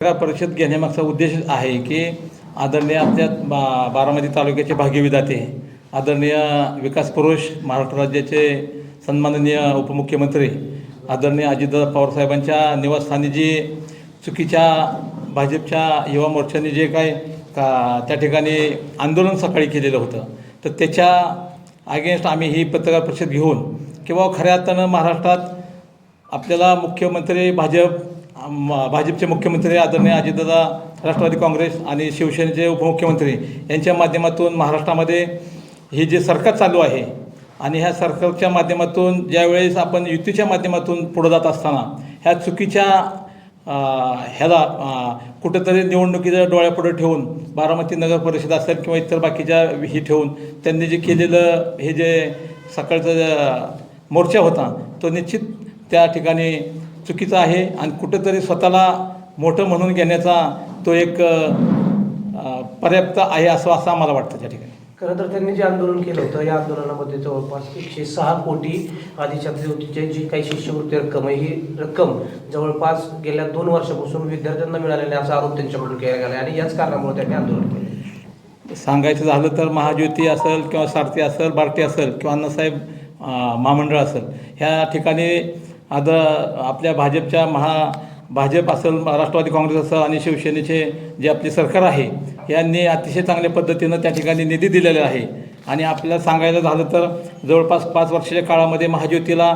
पत्रकार परिषद घेण्यामागचा उद्देश आहे की आदरणीय आपल्या बारामती तालुक्याचे भाग्यविधाते आदरणीय विकास पुरुष, महाराष्ट्र राज्याचे सन्माननीय उपमुख्यमंत्री आदरणीय अजितदादा पवारसाहेबांच्या निवासस्थानी जी चुकीच्या भाजपच्या युवा मोर्चाने जे काय त्या ठिकाणी आंदोलन सकाळी केलेलं होतं, तर त्याच्या अगेन्स्ट आम्ही ही पत्रकार परिषद घेऊन किंवा खऱ्या अर्थानं महाराष्ट्रात आपल्याला मुख्यमंत्री भाजपचे मुख्यमंत्री आदरणीय अजितदादा राष्ट्रवादी काँग्रेस आणि शिवसेनेचे उपमुख्यमंत्री यांच्या माध्यमातून महाराष्ट्रामध्ये हे जे सरकार चालू आहे आणि ह्या सरकारच्या माध्यमातून ज्यावेळेस आपण युतीच्या माध्यमातून पुढे जात असताना ह्या चुकीच्या ह्याला कुठंतरी निवडणुकीच्या डोळ्यापुढे ठेवून बारामती नगर परिषद असेल किंवा इतर बाकीच्या ही ठेवून त्यांनी जे केलेलं हे जे सकाळचा मोर्चा होता तो निश्चित त्या ठिकाणी चुकीचा आहे आणि कुठंतरी स्वतःला मोठं म्हणून घेण्याचा तो एक पर्याप्त आहे असं आम्हाला वाटतं त्या ठिकाणी. खरं तर त्यांनी जे आंदोलन केलं होतं या आंदोलनामध्ये जवळपास 106 कोटी आदिछात्रवृत्तीचे जी काही शिष्यवृत्ती रक्कम आहे ही रक्कम जवळपास गेल्या 2 वर्षापासून विद्यार्थ्यांना मिळालेली असा आरोप त्यांच्याकडून केला गेला आणि याच कारणामुळे त्यांनी आंदोलन केलं. सांगायचं झालं तर महाज्योती असेल किंवा सारथी असेल, बार्टी असेल किंवा अण्णासाहेब महामंडळ असेल, ह्या ठिकाणी आता आपल्या भाजप असेल, राष्ट्रवादी काँग्रेस असेल आणि शिवसेनेचे जे आपले सरकार आहे यांनी अतिशय चांगल्या पद्धतीनं त्या ठिकाणी निधी दिलेला आहे. आणि आपल्याला सांगायला झालं तर जवळपास 5 वर्षाच्या काळामध्ये महाज्योतीला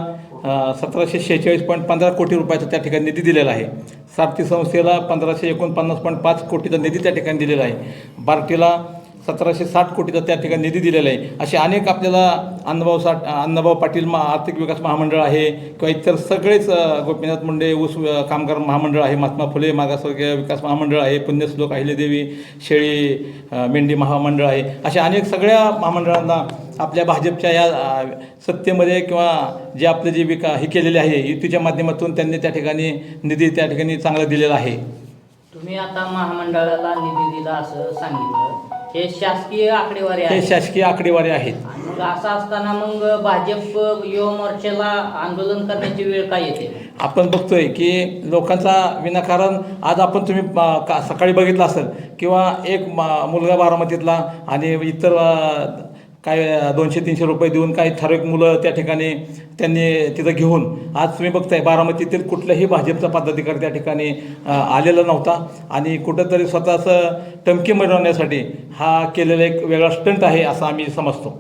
1746.15 कोटी रुपयाचा त्या ठिकाणी निधी दिलेला आहे. सारथी संस्थेला 1549.5 कोटीचा निधी त्या ठिकाणी दिलेला आहे. बार्टीला 1760 कोटीचा त्या ठिकाणी निधी दिलेला आहे. असे अनेक आपल्याला अण्णाभाऊ पाटील आर्थिक विकास महामंडळ आहे किंवा इतर सगळेच गोपीनाथ मुंडे ऊस कामगार महामंडळ आहे, महात्मा फुले मागासवर्गीय विकास महामंडळ आहे, पुण्यश्लोक अहिल्यादेवी शेळी मेंढी महामंडळ आहे. अशा अनेक सगळ्या महामंडळांना आपल्या भाजपच्या या सत्तेमध्ये किंवा जे आपले जे हे केलेले आहे युतीच्या माध्यमातून त्यांनी त्या ठिकाणी निधी त्या ठिकाणी चांगला दिलेला आहे. तुम्ही आता महामंडळाला निधी दिला असं सांगितलं, हे शासकीय आकडेवारी आहे. हे शासकीय आकडेवारी आहेत. मग असं असताना मग भाजप युवा मोर्चाला आंदोलन करण्याची वेळ काय येते? आपण बघतोय की लोकांचा विनाकारण आज आपण तुम्ही सकाळी बघितलं असेल किंवा एक मुलगा बारामतीतला आणि इतर काय 200-300 रुपये देऊन काही ठराविक मुलं त्या ठिकाणी त्यांनी तिथं घेऊन आज तुम्ही बघताय बारामतीतील कुठल्याही भाजपचा पदाधिकारी त्या ठिकाणी आलेला नव्हता आणि कुठंतरी स्वतःचं टमकी मिळवण्यासाठी हा केलेला एक वेगळा स्टंट आहे असं आम्ही समजतो.